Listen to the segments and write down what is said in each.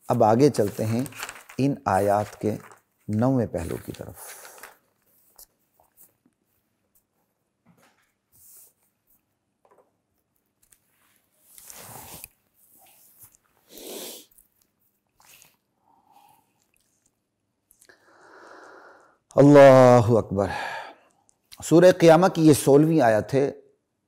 اب آگے چلتے ہیں ان آیات کے 9ویں پہلو کی طرف۔ اللہ اکبر۔ سورہ قیامہ کی یہ 16ویں آیت ہے،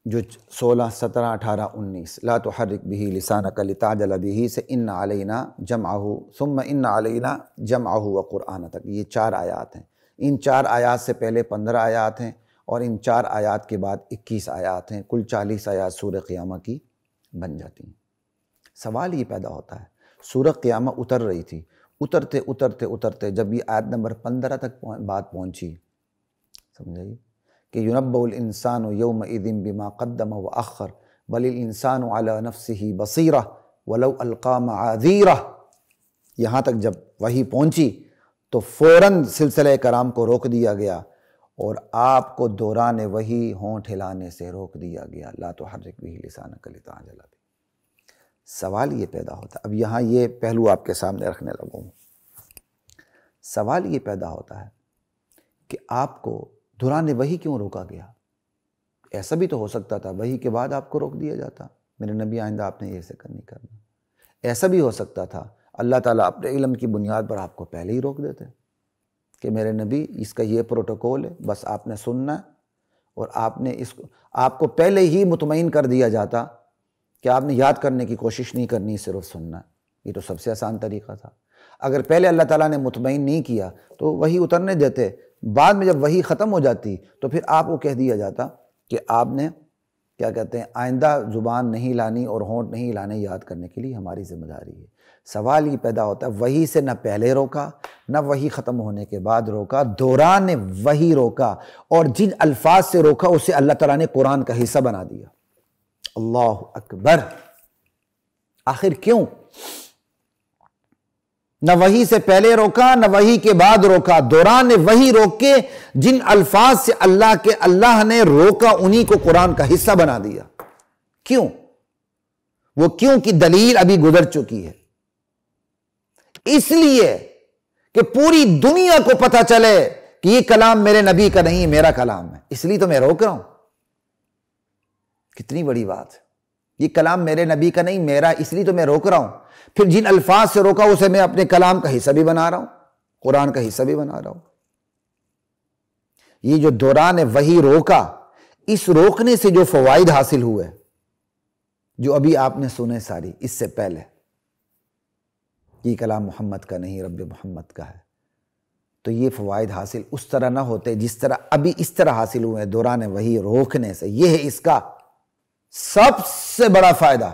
جو 16، 17، 18، 19 لا تحرک بہ لسانک لتعجل بہ سے ان علینا جمعہ ثم ان علینا جمعہ وقرآن تک، یہ 4 آیات ہیں۔ ان 4 آیات سے پہلے 15 آیات ہیں، اور ان 4 آیات کے بعد 21 آیات ہیں، کل 40 آیات سورہ قیامہ کی بن جاتی ہیں۔ سوال یہ پیدا ہوتا ہے، سورہ قیامہ اتر رہی تھی، اترتے اترتے اترتے جب یہ آیت نمبر 15 تک بات پہنچی، سمجھائیے کہ يُنَبَّأُ الْإِنسَانُ يَوْمَئِذٍ بِمَا قَدَّمَ وَأَخَّرَ بَلِ الْإِنسَانُ عَلَى نَفْسِهِ بَصِيرَةٌ وَلَوْ أَلْقَىٰ مَعَاذِيرَهُ، یہاں تک جب وحی پہنچی تو فوراً سلسلہ کرام کو روک دیا گیا، اور آپ کو دوران وحی ہونٹ ہلانے سے روک دیا گیا، لا تحرک بہ لسانک لتعجل بہ۔ سوال یہ پیدا ہوتا ہے، اب یہاں یہ پہلو آپ کے سامنے رکھنے لگوں، سوال یہ پیدا ہوتا ہے کہ آپ کو دوران وحی کیوں روکا گیا؟ ایسا بھی تو ہو سکتا تھا وحی کے بعد آپ کو روک دیا جاتا، میرے نبی آئندہ آپ نے یہ سے نہیں کرنا۔ ایسا بھی ہو سکتا تھا اللہ تعالیٰ اپنے علم کی بنیاد پر آپ کو پہلے ہی روک دیتے کہ میرے نبی اس کا یہ پروٹوکول ہے، بس آپ نے سننا ہے، اور آپ کو پہلے ہی مطمئن کر دیا جاتا کہ آپ نے یاد کرنے کی کوشش نہیں کرنی، صرف سننا ہے۔ یہ تو سب سے آسان طریقہ تھا۔ اگر پہلے اللہ تعالیٰ نے مطمئن نہیں کیا تو وحی اترنے دیتے، بعد میں جب وحی ختم ہو جاتی تو پھر آپ کو کہہ دیا جاتا کہ آپ نے کیا کہتے ہیں آئندہ زبان نہیں لانی اور ہونٹ نہیں لانے، یاد کرنے کے لیے ہماری ذمہ داری ہے۔ سوال یہ پیدا ہوتا ہے، وحی سے نہ پہلے روکا، نہ وحی ختم ہونے کے بعد روکا، دوران وحی روکا، اور جن الفاظ سے روکا اسے اللہ تعالیٰ نے قرآن کا حصہ بنا دیا۔ اللہ اکبر۔ آخر کیوں؟ نہ وحی سے پہلے روکا، نہ وحی کے بعد روکا، دوران وحی روک کے جن الفاظ سے اللہ نے روکا انہی کو قرآن کا حصہ بنا دیا۔ کیوں؟ وہ کیوں کی دلیل ابھی گزر چکی ہے۔ اس لیے کہ پوری دنیا کو پتہ چلے کہ یہ کلام میرے نبی کا نہیں، میرا کلام ہے، اس لیے تو میں روک رہا ہوں۔ کتنی بڑی بات ہے، یہ کلام میرے نبی کا نہیں، میرا، اس لیے تو میں روک رہا ہوں۔ پھر جن الفاظ سے روکا اسے میں اپنے کلام کا حصہ بھی بنا رہا ہوں، قرآن کا حصہ بھی بنا رہا ہوں۔ یہ جو دوران وحی روکا، اس روکنے سے جو فوائد حاصل ہوئے، جو ابھی آپ نے سنے ساری اس سے پہلے، یہ کلام محمد کا نہیں، رب محمد کا ہے، تو یہ فوائد حاصل اس طرح نہ ہوتے جس طرح ابھی اس طرح حاصل ہوئے دوران وحی روکنے سے۔ یہ ہے اس کا سب سے بڑا فائدہ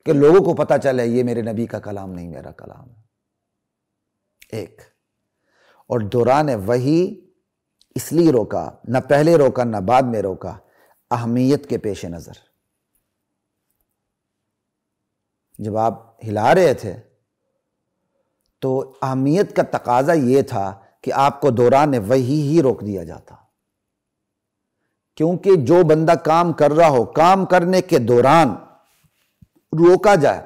کہ لوگوں کو پتہ چلے یہ میرے نبی کا کلام نہیں، میرا کلام ہے۔ ایک اور دوران وحی اس لیے روکا، نہ پہلے روکا نہ بعد میں روکا، اہمیت کے پیش نظر۔ جب آپ ہلا رہے تھے تو اہمیت کا تقاضا یہ تھا کہ آپ کو دوران وحی ہی روک دیا جاتا، کیونکہ جو بندہ کام کر رہا ہو، کام کرنے کے دوران روکا جائے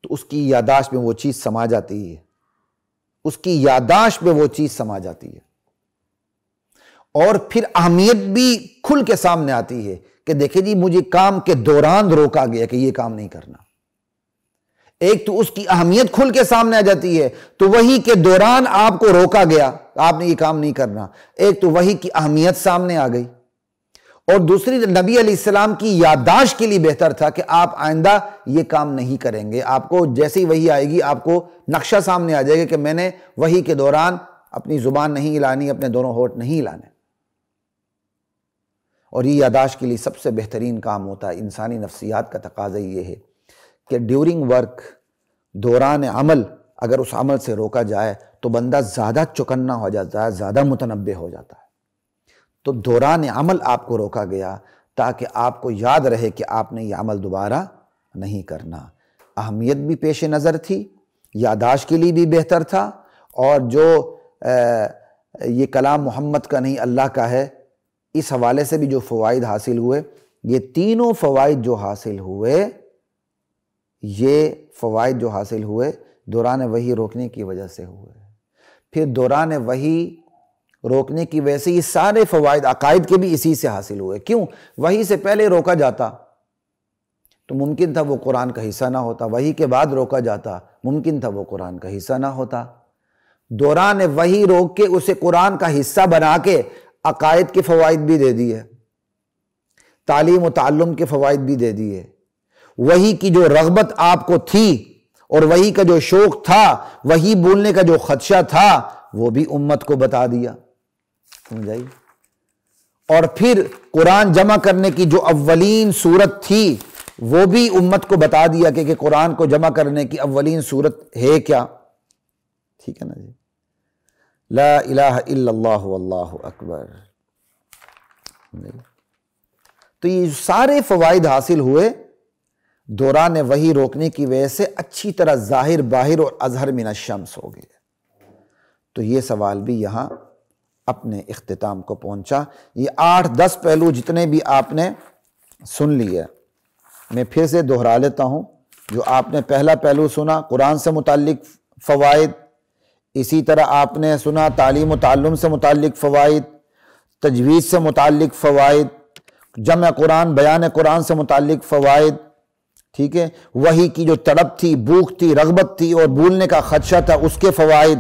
تو اس کی یادداشت میں وہ چیز سما جاتی ہے، اس کی یادداشت میں وہ چیز سما جاتی ہے، اور پھر اہمیت بھی کھل کے سامنے آتی ہے کہ دیکھیں جی مجھے کام کے دوران روکا گیا کہ یہ کام نہیں کرنا۔ ایک تو اس کی اہمیت کھل کے سامنے آ جاتی ہے، تو وحی کے دوران آپ کو روکا گیا، آپ نے یہ کام نہیں کرنا، ایک تو وحی کی اہمیت سامنے آ گئی، اور دوسری نبی علیہ السلام کی یادداشت کے لیے بہتر تھا کہ آپ آئندہ یہ کام نہیں کریں گے۔ آپ کو جیسی وحی آئے گی آپ کو نقشہ سامنے آ جائے گا کہ میں نے وحی کے دوران اپنی زبان نہیں ہلانی، اپنے دونوں ہونٹ نہیں ہلانے، اور یہ یادداشت کے لیے سب سے بہترین کام ہوتا ہے۔ انسانی نفسیات کا تقاضا یہ ہے کہ ڈیورنگ ورک، دوران عمل، اگر اس عمل سے روکا جائے تو بندہ زیادہ چوکنا ہو جاتا ہے، زیادہ متنبہ ہو جاتا ہے۔ تو دوران عمل آپ کو روکا گیا تاکہ آپ کو یاد رہے کہ آپ نے یہ عمل دوبارہ نہیں کرنا۔ اہمیت بھی پیش نظر تھی، یادداشت کے لیے بھی بہتر تھا، اور جو یہ کلام محمد کا نہیں اللہ کا ہے، اس حوالے سے بھی جو فوائد حاصل ہوئے، یہ تینوں فوائد جو حاصل ہوئے یہ فوائد جو حاصل ہوئے دوران وحی روکنے کی وجہ سے ہوئے۔ پھر دوران وحی روکنے کی وجہ سے یہ سارے فوائد عقائد کے بھی اسی سے حاصل ہوئے۔ کیوں؟ وحی سے پہلے روکا جاتا تو ممکن تھا وہ قرآن کا حصہ نہ ہوتا، وحی کے بعد روکا جاتا ممکن تھا وہ قرآن کا حصہ نہ ہوتا۔ دوران وحی روک کے اسے قرآن کا حصہ بنا کے عقائد کے فوائد بھی دے دیے، تعلیم و تعلم کے فوائد بھی دے دیے، وحی کی جو رغبت آپ کو تھی اور وحی کا جو شوق تھا، وحی بولنے کا جو خدشہ تھا، وہ بھی امت کو بتا دیا، سمجھائی؟ اور پھر قرآن جمع کرنے کی جو اولین صورت تھی وہ بھی امت کو بتا دیا کہ قرآن کو جمع کرنے کی اولین صورت ہے کیا۔ ٹھیک ہے نا جی؟ لا الہ الا اللہ واللہ اکبر۔ تو یہ سارے فوائد حاصل ہوئے دوران وحی روکنے کی وجہ سے اچھی طرح ظاہر باہر اور اظہر من الشمس ہو گئے۔ تو یہ سوال بھی یہاں اپنے اختتام کو پہنچا۔ یہ 8-10 پہلو جتنے بھی آپ نے سن لیے، میں پھر سے دہرا لیتا ہوں۔ جو آپ نے پہلا پہلو سنا قرآن سے متعلق فوائد، اسی طرح آپ نے سنا تعلیم و تعلم سے متعلق فوائد، تجوید سے متعلق فوائد، جمع قرآن بیان قرآن سے متعلق فوائد، ٹھیک ہے، وحی کی جو تڑپ تھی، بھوک تھی، رغبت تھی اور بھولنے کا خدشہ تھا اس کے فوائد،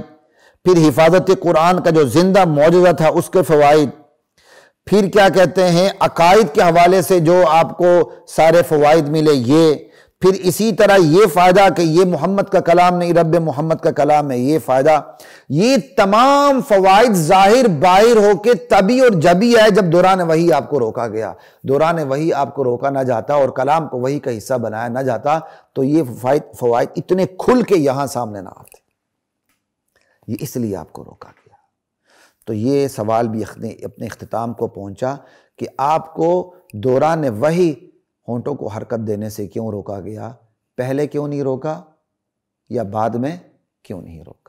پھر حفاظت قرآن کا جو زندہ معجزہ تھا اس کے فوائد، پھر کیا کہتے ہیں عقائد کے حوالے سے جو آپ کو سارے فوائد ملے یہ، پھر اسی طرح یہ فائدہ کہ یہ محمد کا کلام نہیں رب محمد کا کلام ہے، یہ فائدہ، یہ تمام فوائد ظاہر باہر ہو کے تبھی اور جبھی آئے جب دوران وحی آپ کو روکا گیا۔ دوران وحی آپ کو روکا نہ جاتا اور کلام کو وحی کا حصہ بنایا نہ جاتا تو یہ فوائد اتنے کھل کے یہاں سامنے نہ آتے۔ یہ اس لیے آپ کو روکا گیا۔ تو یہ سوال بھی اپنے اختتام کو پہنچا کہ آپ کو دوران وحی ہونٹوں کو حرکت دینے سے کیوں روکا گیا؟ پہلے کیوں نہیں روکا یا بعد میں کیوں نہیں روکا؟